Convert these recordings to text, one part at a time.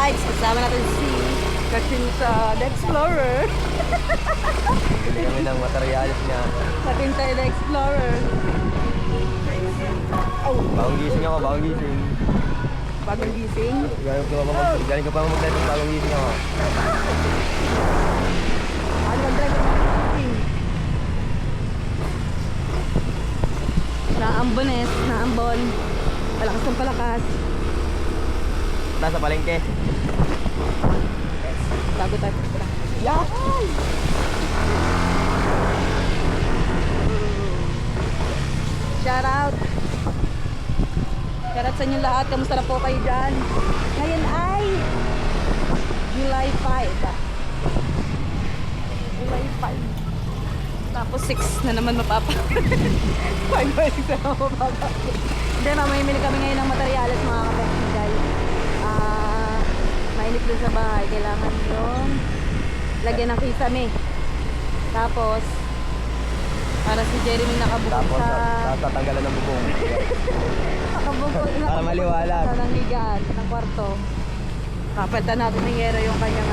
Alright, kasama natin si Katinsa the Explorer. Bili kami ng materialis niya. Katinsa the Explorer. Oh, Bagong gising ako, bagong gising. bagong gising. Galing ko pa mag-drive, bagong gising ako. Ano mag-drive ng gising? Naambones, naambon. Palakas ng palakas. Nasa palengke. Bago tayo pagkira. Yan! Shout out! Shout out sa inyo lahat. Kamusta na po kayo dyan? Ngayon ay July 5. July 5. Tapos 6 na naman mapapa. 5 by 6 na naman mapapa. Hindi, mamimili kami ngayon ng materyales mga kapatid. Mainit doon sa bahay. Kailangan yung lagyan ng kisame. Tapos para si Jeremy nakabukod Tapos sa tatanggalan ng bubong. Para maliwalag. Sa nanghigaan ng kwarto. Kapalitan natin ng yero yung kanyang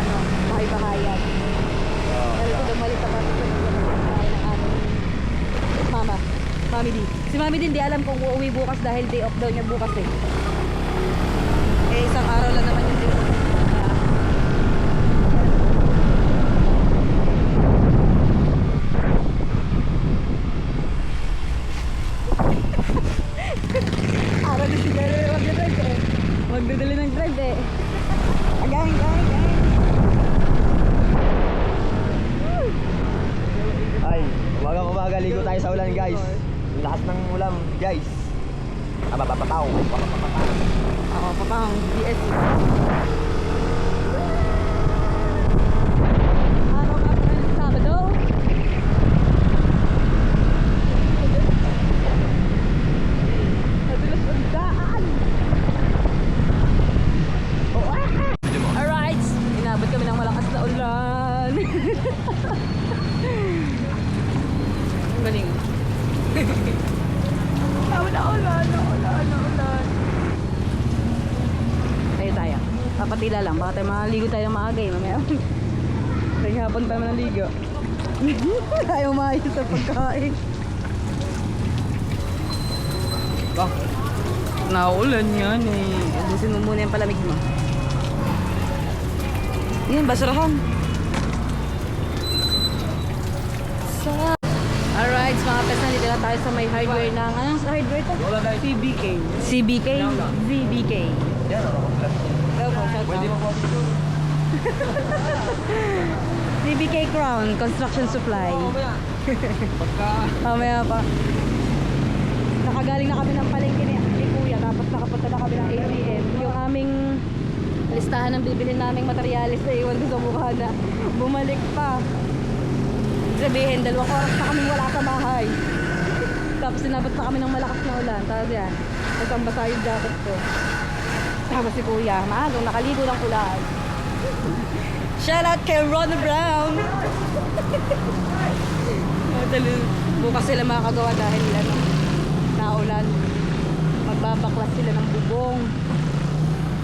bahay-bahayan. Pero ito dumalit sa kwarto ng bahay ng aming mama. Mami D. Si Mami din di alam kung uuwi bukas dahil day off daw niya bukas eh. Eh isang araw lang naman yung day off. Araw na si Jeremy mag-drive eh. Magdadali ng drive eh. Again. Ay, umaga ligo tayo sa ulan guys. Lahat ng ulam guys. Papapataw. Ako papang BS. Araw nga pa ng Sabado. Nadulas ang daan. Alright, inabot kami ng malakas na ulan. Ang galing. Ulan. Tayo. Papatila lang. Baka tayo maligo tayo maaga eh. Mamaya. Kaya hapon tayo manaligo. Ayaw maayos sa pagkain. Naulan yan eh. Abusin mo muna yung palamig mo. Yan, basurahan. Alright, mga pes, nandito na tayo sa may hardware ng, anong sa hardware to? CBK. CBK? VBK. Yan, Pwede mo po. CBK Crown, Construction Supply. Mamaya pa. Nakagaling na kami ng palengke ni Kuya, tapos nakapunta na kami ng ATM. Yung aming listahan ng bibilhin naming materyales na iwan ko sa mukha na bumalik pa. Sabihin, 2 oras na kami wala sa bahay. Tapos sinabot pa kami ng malakas na ulan. Tapos yan, isang basa yung jacket ko. Tapos si Kuya, maagang nakaligo ng ulan. Shout out kay Ron Brown! Bukas sila makakagawa dahil naulan. Magbabaklas sila ng bubong.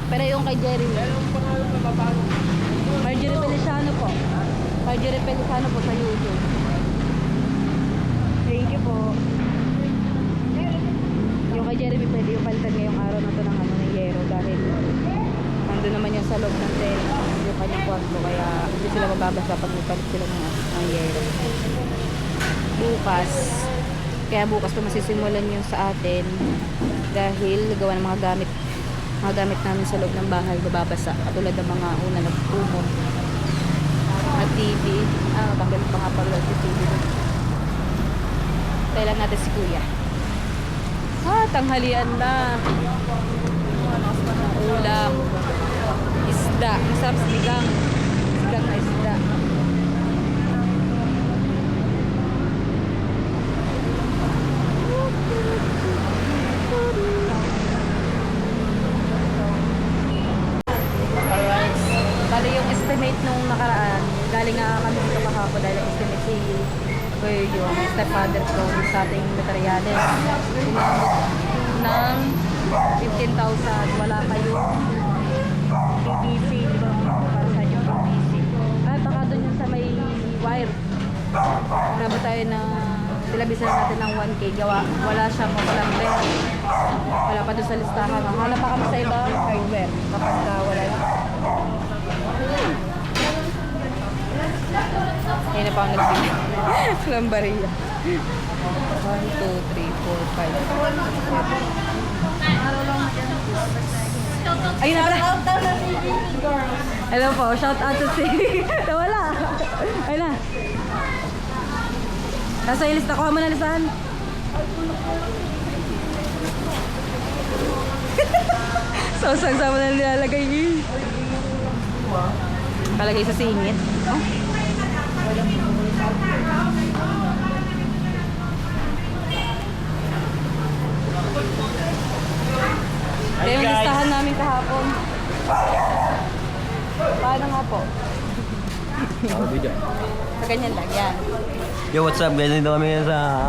Pero yung kay Jeremy, Marjorie Feliciano po. Marjorie Feliciano po sa YouTube. Thank you po. Yung kay Jeremy pwede yung palitan ngayong araw na to ng yero dahil nandun naman yung sa loob ng yung kanyang kwarto kaya hindi sila mababasa pag nagpalit sila ng yero. Kaya bukas pa masisimulan yung sa atin dahil gawa ng mga gamit namin sa loob ng bahay bababasa katulad ng mga una nagtumot at TV. Tanggal pa nga pala si TV. Kailan natin si Kuya. Tanghalian na. Ulam. Isda. Masarap sigang. Sigang na isda. Alright. Bali yung estimate nung nakaraan. Galing nga kami dito kahapon dahil ang estimate si yung stepfather ko sa ating materyales. Ng 15,000. Wala kayong PVC. na tilabisan natin ng 1K gawa. Wala siyang mapalambre. Wala pa doon sa listahan. Hanap pa kami sa ibang hardware kapag wala yun. Ayun na pa ang nagbili. Lambaria. 1, 2, 3, 4, 5. Ayun na pala. Hello po, shout out to si... Nawala. Ayun na. Nasa yung lista. Kuha mo na listahan. Saan mo na nilalagay yun. Palagay sa singit. Oh. Ito yung listahan namin kahapon. Paano nga po? Sa ganyan lang, yan. Yo, what's up guys? Dito kami sa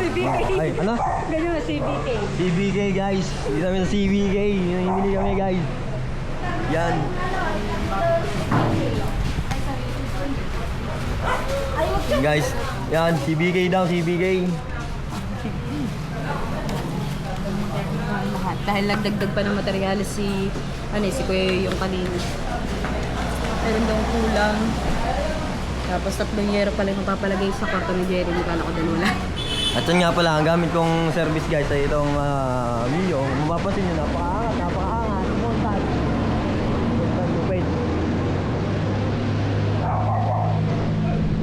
CBK. Ay, ano? Ganyan na, CBK. CBK guys. Dito kami sa CBK. Himili kami guys. Yan. Guys, yan. CBK daw, CBK. Dahil nagdagdag pa ng materyales si Kuya yung kanina. Meron daw kulang. Tapos 3 yero pala yung mapapalagay sa kwarto ni Jerry. Kala ko dalawa. At yun nga pala, ang gamit kong service guys ay itong Mio. Mapapansin nyo, napakaangat. Montan. Lupit.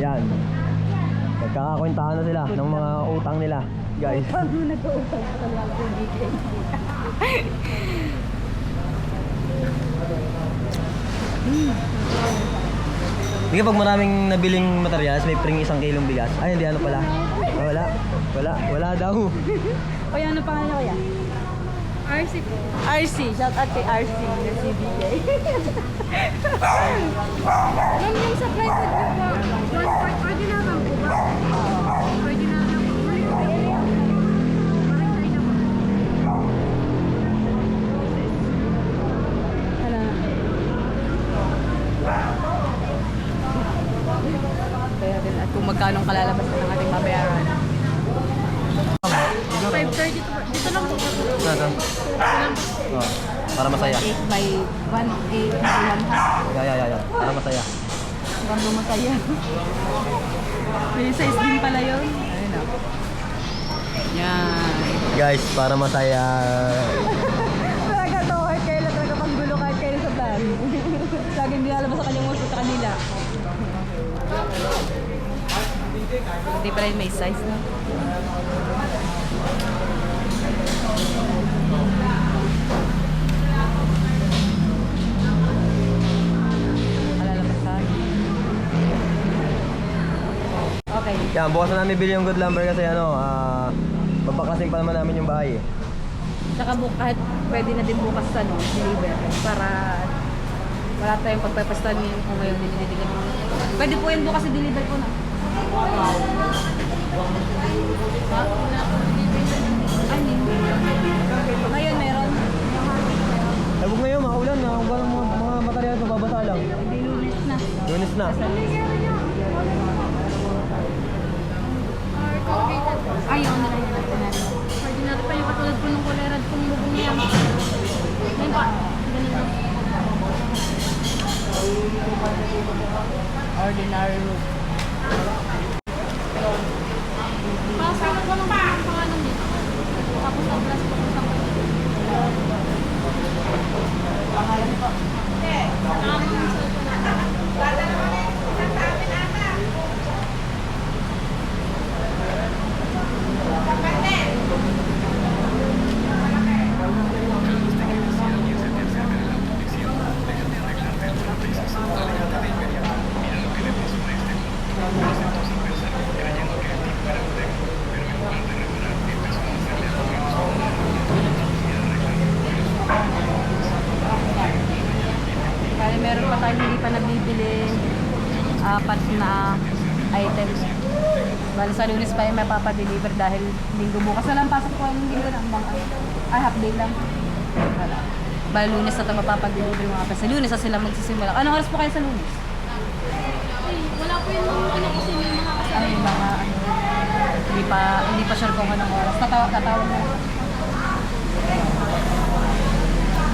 Yan. Nagkakakwentahan na sila ng mga utang nila, guys. Paano nag-uutang sa lang kung Hindi kapag maraming nabiling materials, may pring 1 kilong bigas. Ay, hindi ano pala. Wala daw. O yan, ano pangalan ko yan? RC po. RC. Shout out kay RC ng CBK. Ma'am, yung supply food niyo po, ordinary po ba? Ordinary po. Ano? Kaya din at kung magkano ang kalalabas ng ating mabayaran. 5:30 to po. Dito lang po. Nasa? Oh, para masaya. 8 by 1, 8 by 1 half. Yeah. Para masaya. Hanggang masaya. May size din pala yun. Ayun o. Yan. Guys, para masaya. Talaga to, kahit kayo lang talaga panggulo kahit kayo sa plan. Lagi hindi alam sa kanyang muso sa kanila. Hindi pala yung may size na. Kalalabasan. Okay. Yan, bukas na namin bili yung good lumber kasi babaklasing pa naman namin yung bahay eh. Tsaka kahit pwede na din bukas deliver para wala tayong pagpapastan kung ngayon dinidiligan mo. Pwede po yun bukas i-deliver ko na. Ay, hindi. Ngayon meron. Eh, huwag ngayon, maulan na. Kung gano'ng mga materials mababasa lang. Hindi, Lunes na. Lunes na. Ayaw na lang natin natin. Ordinary pa yung katulad po ng kolerad kung lubong niya. Ngayon pa. Ganun lang. Ordinary roof. Pasok na po ng pangalan dito. Tapos ang plus po sa Pangalan po. Kaya meron pa tayong hindi pa nabibili 4 na items. Bali sa Lunes pa yung may papadeliver dahil linggo bukas na lang pasok po yung linggo ng mga half day lang. Wala. Bali Lunes na ito mapapadeliver mga pa. Sa Lunes na sila magsisimula. Anong oras po kayo sa Lunes? Ay, wala po yung mga ano kasi may mga kasama. Ay, mga ano. Hindi pa sure kung anong oras. Tatawag mo.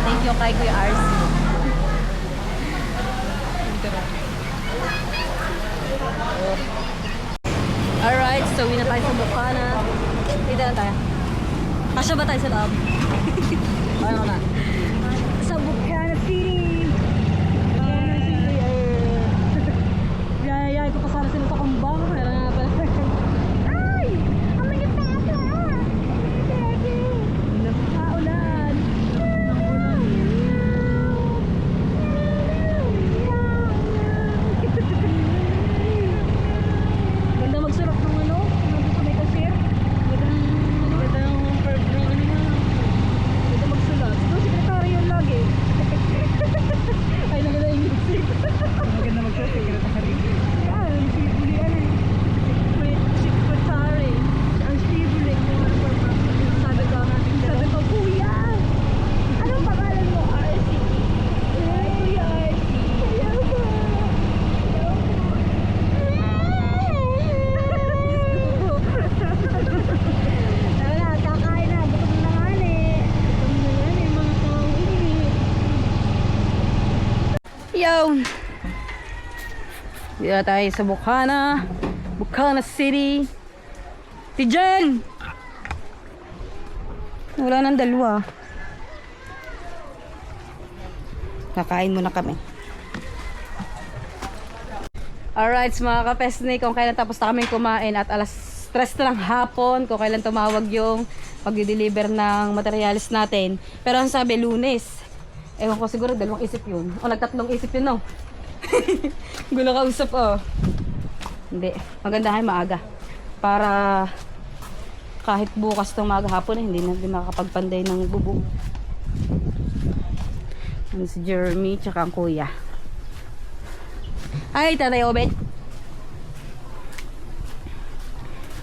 Thank you kay Kuya RC. Alright, so uwi na tayo sa Bukana. Dito na tayo. Kasya ba tayo sa loob? Ano na? Sa Bukana City! Bukana City! Yayay ko pa sana sila sa kumbang. Pero nga pala. Ay! Ang mga tata! Nakaulan! Ganda magsurok ng ano? Nandito sa may cashier. Ganda ng ano niya. Ganda magsulat. Ito, sekretary yun lagi. Ay, naganda yung music. Maganda magsulat, sekretary. Yan, ang sibuli ano eh. May secretary. Ang sibuli. Sabi ko, Kuya! Anong pangalan mo? RC. Kuya RC. Kuya ba? Wala, kakain na. Gutom na nga eh. Gutom na yan eh, mga tao Yo! Dito na tayo sa Bukana. Bukana City. Si Jen! Wala nang dalawa. Kakain muna kami. Alright, mga kapesni, kung kailan tapos na kami kumain at alas 3 na lang hapon, kung kailan tumawag yung pag-deliver ng materialis natin. Pero ang sabi, Lunes. Ewan ko siguro, dalawang isip yun. O nagtatlong isip yun, no? Gulo kausap, oh. Hindi, magandahan maaga. Para kahit bukas ng maaga hapon, hindi na din makakapagpanday ng bubong. Ano si Jeremy, tsaka ang kuya. Ay, Tatay Obet.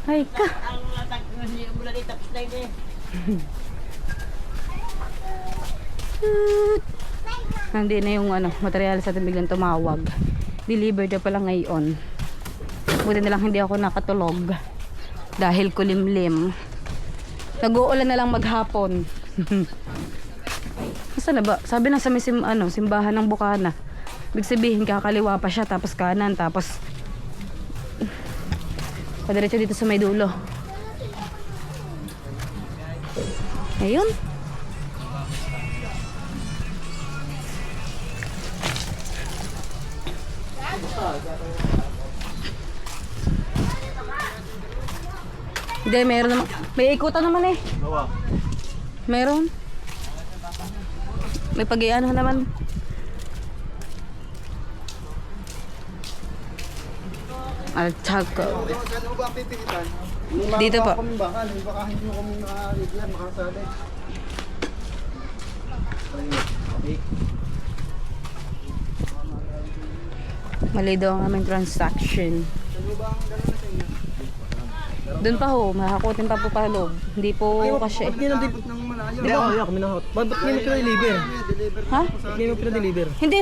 Ay ka. Hindi na yung ano, materialis natin biglang tumawag. Delivered na pala ngayon. Buti na lang hindi ako nakatulog. Dahil kulimlim. Nag-uulan na lang maghapon. Saan na ba? Sabi na sa may simbahan ng Bukana. Ibig sabihin, kakaliwa pa siya, tapos kanan, tapos padiretso dito sa may dulo. Ayun. Hindi, meron naman. May ikutan naman eh. Meron. May pag-iano naman. Altaco. Dito po. Baka hindi mo kami nakakaligian, makasali. Mali daw ang aming transaction. Doon pa ho, makakutin pa po pa loob. Hindi po kasi. Ba't ginadibot ng malayo? Di ba? Kami na hot. Ba't ngayon pinadeliver? Ha? Ba't ngayon pinadeliver? Hindi,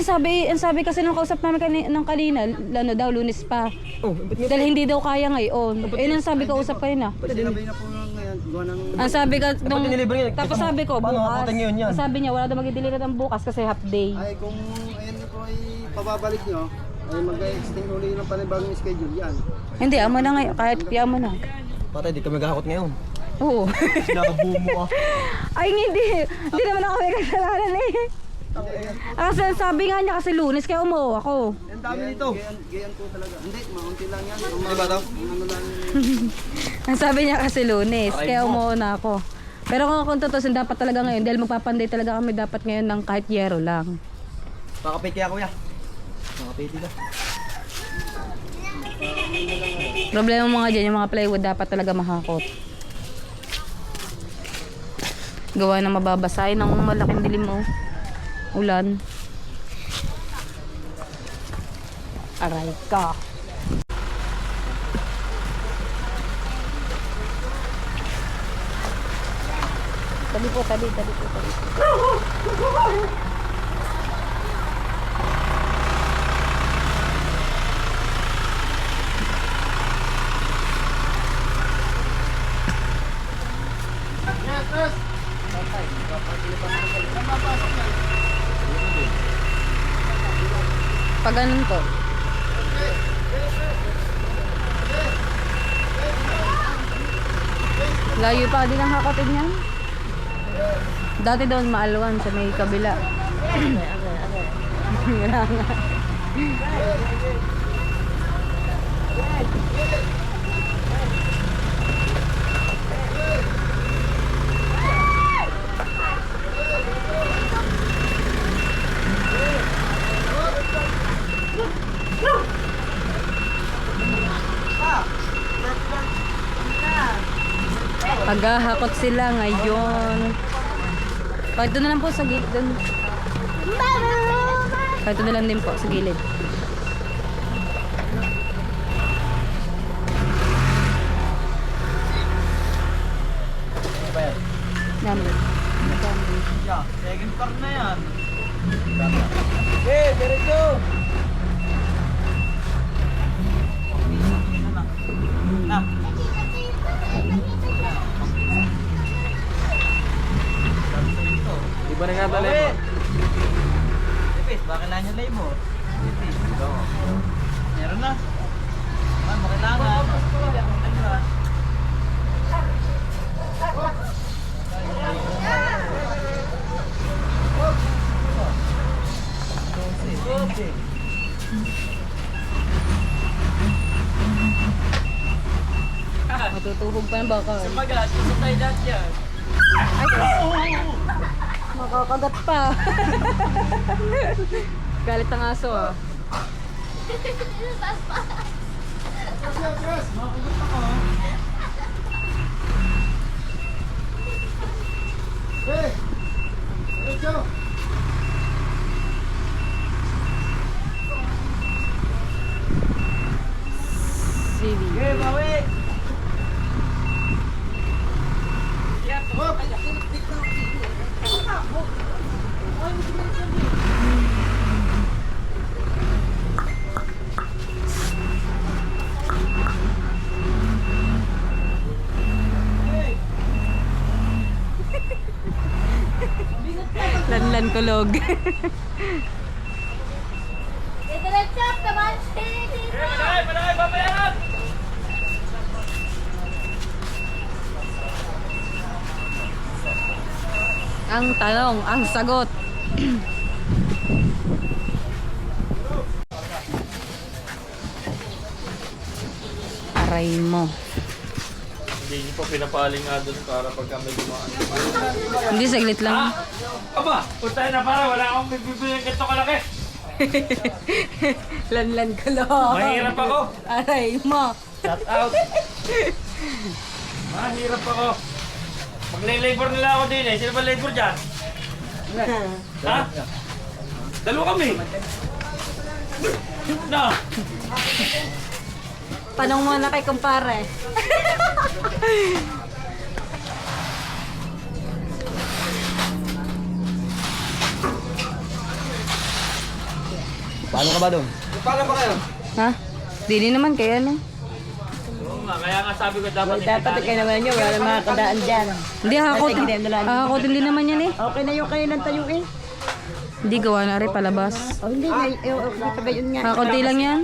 ang sabi kasi nung kausap namin ng kanina, ano daw, Lunes pa. Oh, ba't ngayon? Dahil hindi daw kaya ngayon. Eh, ang sabi ko usap kayo na. Sinabay na po ngayon, gawa ng... Ang sabi ka nung, diniliver niya? tapos sabi ko, Paano bukas. hakutin ngayon yan? Ang sabi niya, wala daw mag-deliver ng bukas kasi half day. Ay, kung ayan po ay pababalik nyo, ay mag-extend uli ng panibagong schedule yan. Hindi, amo na ngayon. Kahit piya mo na. Patay, di kami gahakot ngayon. Oo. Sinakabuo mo ka. Ay, hindi. Hindi naman ako may kasalanan eh. Kasi sabi nga niya kasi Lunes, kaya umuwi ako. Ang dami nito. Gayan po talaga. Hindi, maunti lang yan. Di ba daw? Ano lang Ang sabi niya kasi Lunes, kaya umuwi na ako. Pero kung tutusin, dapat talaga ngayon, dahil magpapanday talaga kami dapat ngayon ng kahit yero lang. Makapay kaya kuya. Makapay dito. Problema mga dyan, yung mga plywood dapat talaga mahakot. Gawa na mababasay ng malaking dilim mo. Ulan. Aray ka. Tabi po. Pag ganun po. Layo pa din ang hakotin niyan. Dati doon maalwan sa may kabila. Nga nga. Paghahakot sila ngayon. Pagto na lang po sa gilid doon. Pagto na lang din po sa gilid. Number. Yeah, second part na yan. Okay, diretso. Na. Iba na nga ba lay mo? Ipis, bakit lang yung lay mo? Ipis, ito. Meron na. Man, makailangan. Ano ba? Matutuhog pa ng bakal. Magas, gusto tayo lahat yan. Makakagat pa. Galit ang aso ah. Hey! Diretso! Sili. Okay, bawi. Lanlan kulog. Diretso, kaman, dito. Manay, babayan! Ang tanong, ang sagot. Aray mo. Hindi niyo pa pinapaling nga doon para pagka may dumaan. Hindi, saglit lang. Aba! Punta na para wala akong bibili ng ganito kalaki. Lanlan kulog. Mahirap ako. Aray mo. Shout out. Mahirap ako. Magle-labor nila ako din eh. Sino ba labor dyan? Ha? Dalawa kami. Na! Tanong mo na kay kumpare. Paano ka ba doon? Paano ba kayo? Ha? Dili naman kaya no? Oo nga, kaya nga sabi ko dapat Dapat naman nyo, wala mga kadaan dyan. Hindi, hakotin. Hakotin din naman yan eh. Okay na yung kayo ng tayo eh. Hindi, gawa na rin palabas. O hindi nga, okay ba yun nga? Hakonti lang yan.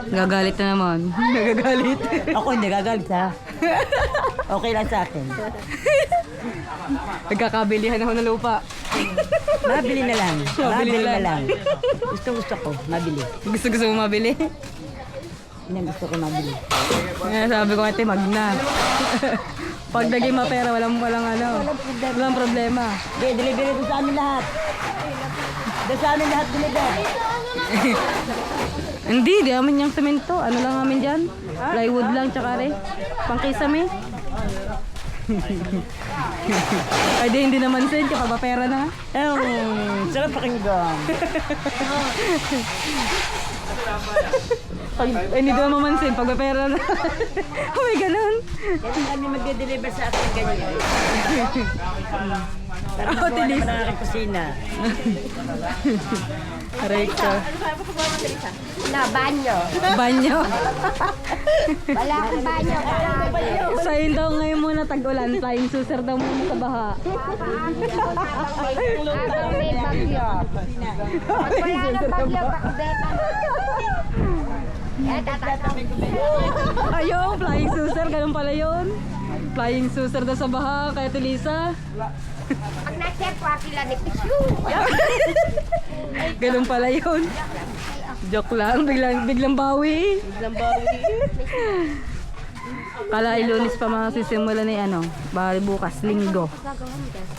Gagalit na naman. Nagagalit. Ako hindi gagalit ha. Okay lang sa akin. Nagkakabilihan ako ng lupa. Mabili na lang. Mabili Mabili na na lang. lang. Gusto ko, mabili. Gusto mo mabili? Yan ang gusto ko mabili. Ngayon sabi ko ate, magna. Pag naging mapera, walang problema. Okay, delivery doon sa amin lahat. Doon sa amin lahat deliver. Hindi, di amin yung semento. Ano lang amin dyan? Plywood lang, tsaka rin. Pangkisame. Ay di, hindi naman sin, kapag pera na. Sarap pakinggan. Hindi naman mamansin, pag pera na. Oh, may ganun. Yan kami magde-deliver sa akin ganyan. Para Ako, magawa tinis. naman ang aking kusina. Aray ko. Na, banyo. Banyo. Wala akong banyo. Sa'yo daw ngayon muna tag-ulan. Flying saucer daw muna sa baha. Habang may bagyo. Pag wala ng bagyo, pakibeta na. Eh, tatatawin ko. Ayun, flying saucer, ganun pala yun. Flying saucer daw sa baha, kaya Lisa. Pag na-check po, sila ni Pisyo. Ganun pala yun. Joke lang, biglang bawi. Kala Lunes pa masisimula ni ano, bali bukas, linggo.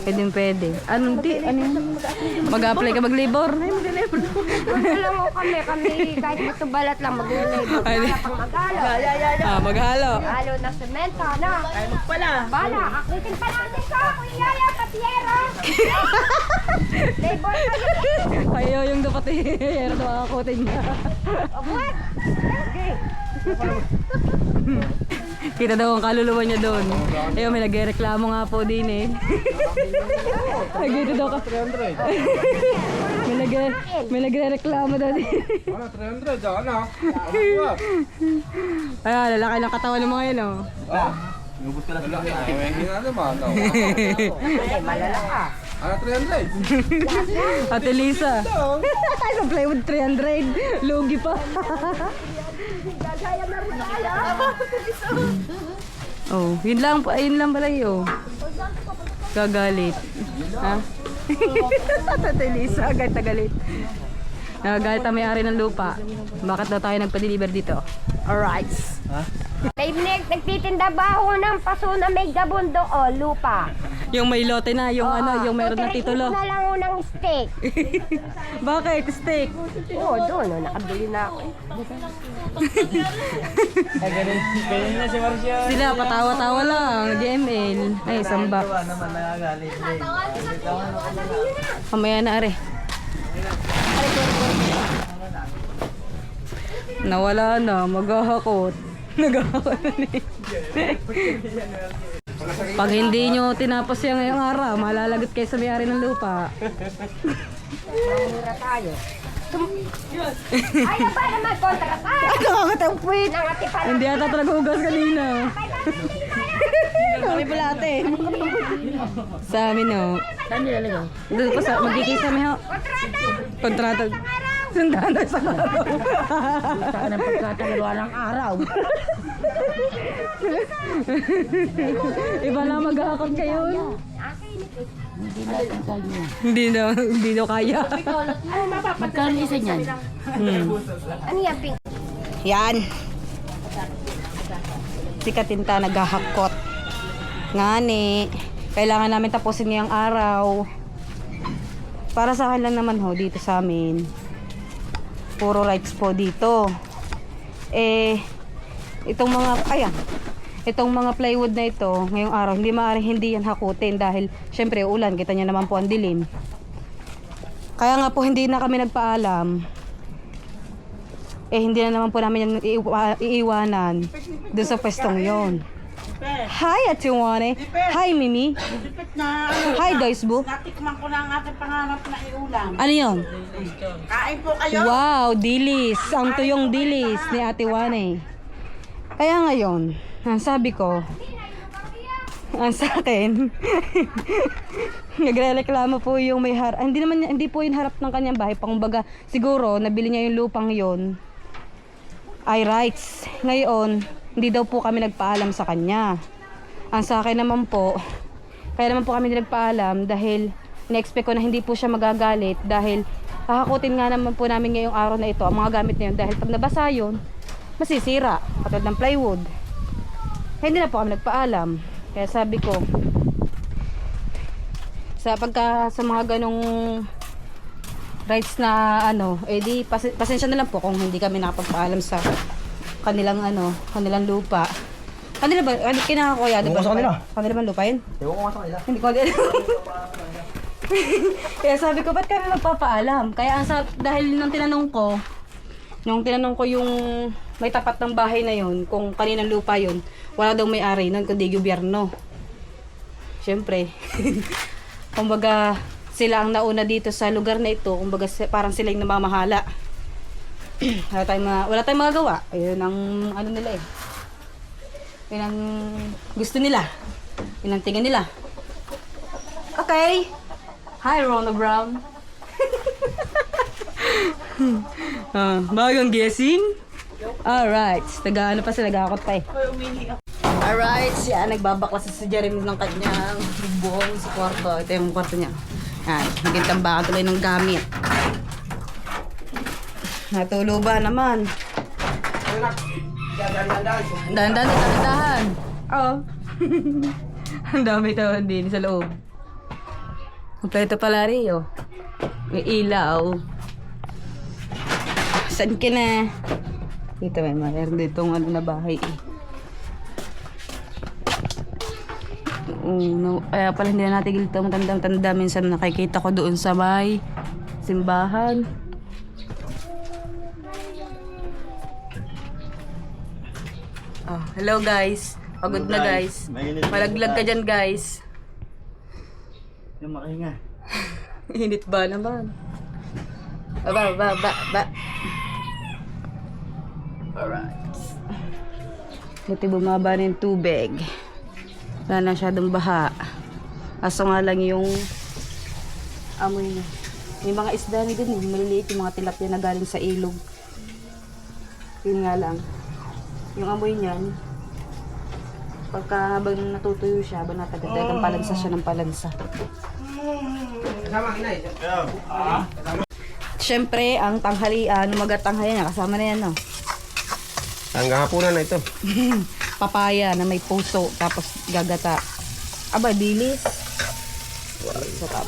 Pwede. Ano mag-apply ka mag-labor? Alam mo kami, kahit dito balat lang mag-labor. Wala pang maghalo. Maghalo. Halo na semento, na. Ay, magpala. Bala, akitin pa natin ko. Kuya Yaya, Patiero. Labor kayo. Kayo yung dapat i-hero daw akakutin niya. What? Kita daw ang kaluluwa niya doon. Ayun, may nagreklamo nga po din eh. Nagdito daw ka. 300. May nagreklamo daw din. 300, ano? Ayan, lalaki ng katawan ng mga yun oh. Nubos ka lang sa Hindi na naman. Malala ka. 300. Ate Lisa. Sa plywood 300. Lugi pa. Oh, yun lang pala yun. Gagalit. Ha? Ate Lisa, agad galit. Nagagalit ang may-ari ng lupa. Bakit daw tayo nagpa-deliver dito? Alright. Nagtitinda ba ako ng paso na may gabundo o lupa? Yung may lote na, yung ano, yung meron na titulo. na lang ako ng steak. Bakit? Steak. Oo, doon. Nakabili na ako. Ganun na si Marcia. Sila, patawa-tawa lang. GML. Ay, isang box. naman nagagalit. Mamaya na, are. Nawala na, maghahakot. Naghahakot na ni. Pag hindi nyo tinapos yung ngayong araw, malalagot kayo sa may-ari ng lupa. Mura tayo. Ayaw ba naman kontra tayo? Nakakatagpit! Nangati pala. Hindi ata talaga hugas kanina. Kami pala ate. Sa amin no. Saan nilalagay? Doon pa sa magkikisa may ho. Kontrata. Sandaan na sa araw. Saan ang pagkatagawa ng araw? Iba na maghahakot kayo. Hindi natin kaya. Hindi daw kaya. Magkano isa niyan? Ano yan, pink? Yan. Si Katinta naghahakot. Ngani. Kailangan namin tapusin ngayong araw. Para sa akin lang naman ho, dito sa amin. Puro rights po dito. Itong mga plywood na ito, ngayong araw, hindi yan hakutin dahil syempre ulan, kita niyo naman po ang dilim. Kaya nga po hindi na kami nagpaalam. Hindi na naman po namin yan iiwanan doon sa pwestong yon. Hi, Ate Juane. Hi, Mimi. Hi, guys, bu. Natikman ko na ang aking pangarap na iulam. Ano yun? Kain po kayo. Wow, dilis. Ang tuyong dilis ni Ate Juane. Kaya ngayon, ang sabi ko, ang sa akin, nagrereklamo po yung may harap. Hindi po yung harap ng kanyang bahay. Pangbaga, siguro, nabili niya yung lupang yon ay rights. Ngayon, hindi daw po kami nagpaalam sa kanya. Ang sa akin naman po, kaya naman po kami nagpaalam dahil na-expect ko na hindi po siya magagalit dahil hahakutin nga naman po namin ngayong araw na ito ang mga gamit na yun dahil pag nabasa yun, masisira, katulad ng plywood. Hindi na po kami nagpaalam. Kaya sabi ko, sa mga ganong rights na di pasensya na lang po kung hindi kami nakapagpaalam sa kanilang lupa. Kanila ba? Kinakakuya, di ba? Kanila ba lupa yun? Ewan ko nga sa kanila. Hindi ko alam. Kaya sabi ko, ba't kami magpapaalam? Kaya dahil nung tinanong ko yung may tapat ng bahay na yun, kung kaninang lupa yun, wala daw may-ari nun, kundi gobyerno. Siyempre. Kumbaga, sila ang nauna dito sa lugar na ito. Kumbaga, parang sila yung namamahala. Wala tayong magagawa. Ayun ang nila eh. Yun ang gusto nila. Yun ang tingin nila. Okay. Hi, Rona Brown. Bagong gising? Alright. Nag-ano pa sila, nag-akot pa eh. Alright, siya nagbabaklas si Jeremy ng kanyang bubong sa kwarto. Ito yung kwarto niya. Yan, naging tambakan tuloy ng gamit. Natuluba naman. Dahan-dahan. Oo. Ang dami tawon din sa loob. Kompleto pala rin, oh. May ilaw. Saan ka na? Dito may mayroon ditong ano na bahay eh. Kaya pala hindi na natin gilito matanda-tanda. Minsan nakikita ko doon sa may simbahan. Oh, hello guys. Pagod na guys. Malaglag ka dyan guys. Yung makahinga. Init ba naman? Ba. Alright. Buti bumaba na yung tubig. Wala na masyadong baha. Kaso nga lang yung amoy na. May mga isda din eh. Maliliit yung mga tilapia na galing sa ilog. Yun nga lang. Yung amoy niyan, pagka habang natutuyo siya, habang natagad-dagang palansa siya ng palansa. Siyempre, ang tanghalian, umagat-tanghalian niya, kasama na yan, no? Hanggang hapunan na ito. Papaya na may puso, tapos gagata. Aba, dilis. Sarap.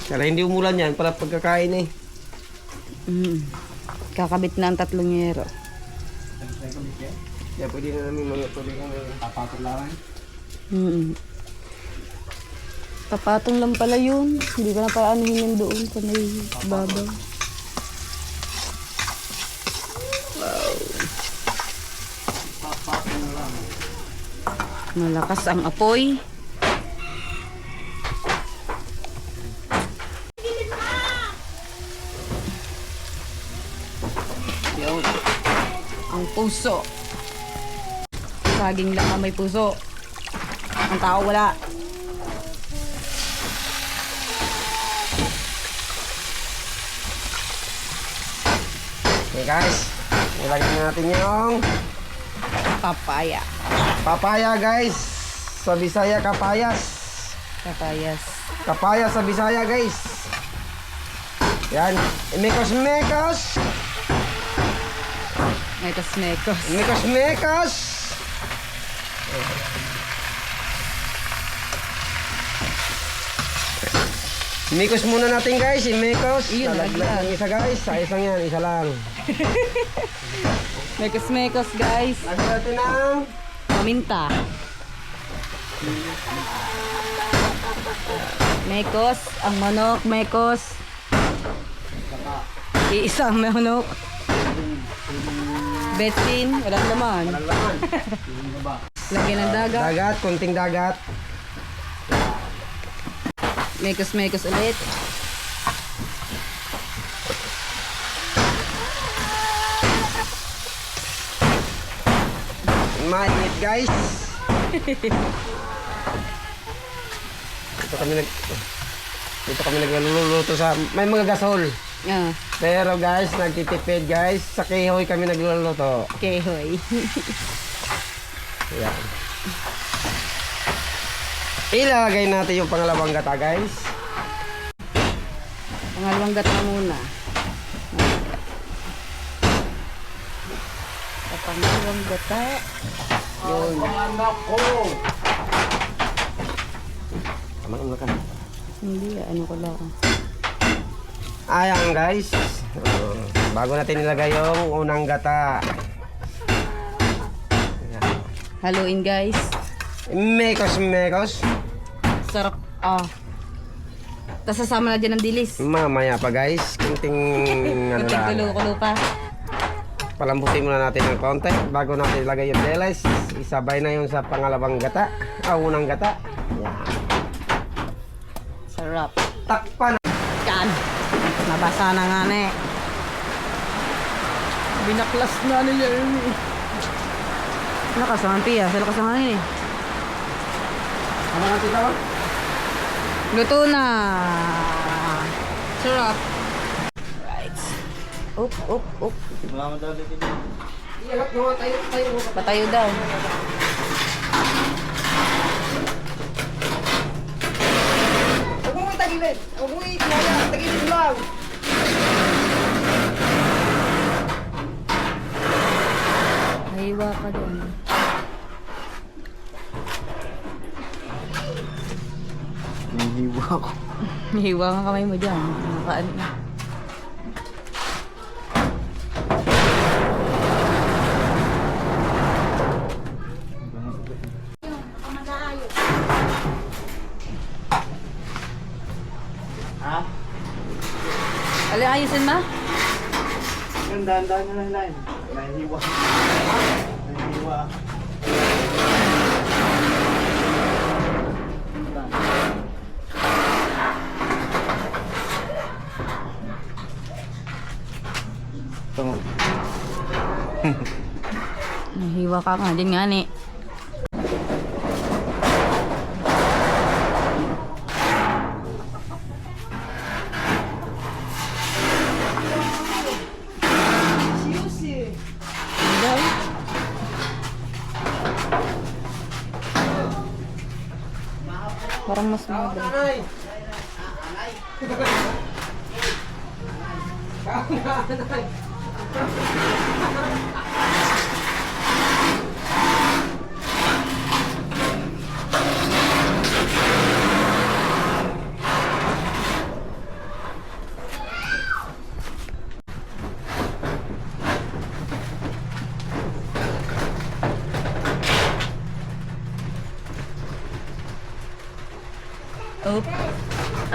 Kaya hindi umulan yan para pagkakain eh. Kakabit na ang 3 yero. Kaya pwede na namin mga pwede kang papatol lang. Papatong lang pala yun. Hindi ko na pala anuhin yun doon sa may babaw. Wow. Malakas ang apoy. Yun. Ang puso. Saging lang ang may puso. Ang tao wala. Okay guys, ilagay na natin yung Papaya. papaya guys. Sa Bisaya kapayas. Papayas. Kapayas sa Bisaya guys. Yan, mekos. Mekos-mekos. Mekos. Mekos muna natin guys, mekos. Iyon, Lalaglag laglag. ng isa guys, sa isang yan, isa lang. Mekos-mekos guys. Lagyan natin ng Paminta. Mekos. Ang manok, mekos. Iisang manok. Betsin. Walang laman. Lagyan ng dagat. dagat, konting dagat. Mekos-mekos ulit. Mainit guys. Dito kami nagluluto sa may mga gasol. Ah, Pero guys, nagtitipid guys. Sa kihoy kami nagluluto. kehoy. Yan. Ilalagay natin yung pangalawang gata guys. Pangalawang gata muna. Pangalawang gata. Yun. Tama na ka. Hindi, ano ko lang. Ayan guys. Bago natin nilagay yung unang gata. Haluin guys. Mekos. Sarap. Tapos sasama na dyan ng dilis. Mamaya pa guys. Kunting ano Kunting lang. kulo-kulo pa. Palambutin muna natin ng konti bago natin ilagay yung dilis. Isabay na yun sa pangalawang gata. Unang gata. Yan. Sarap. Takpan. Yan. Nabasa na nga na eh. Binaklas na nila yun eh. Lakas ang piya. Sa lakas ang hangin eh. Ano nga tita ba? Luto na. Sarap. Right. Up, up, up. Mamadali din. Iyak mo, tayo. Patayo daw. Huwag mo tagilid. Huwag mo itinaya. Tagilid lang. Nahiwa ka doon. Nahihiwa ako. Nahiwa ang kamay mo dyan. Nakaano na. Ha? Alin ayusin ma? Yung dahan-dahan nyo lang lang. Nahihiwa. Nahihiwa. Tungo. Nahiwa ka nga din nga ni. Daw? Parang mas maganda.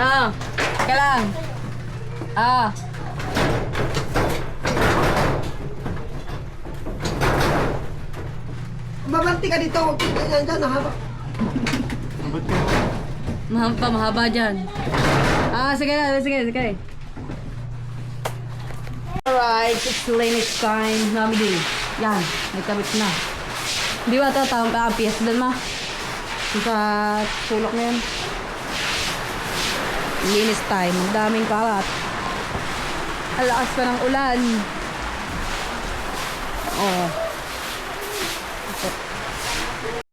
Oh. Teka lang. Mabanti ka dito. Huwag ka dyan. Nahaba. Mahaba dyan. Sige na, sige. Alright, it's Lenny's time. Nami din. Yan, may kabit na. Di ba ito, tawang pa ang piyes doon ma? Sa sulok na yan. Linis time. Ang daming kalat. Ang lakas pa ng ulan. Oh.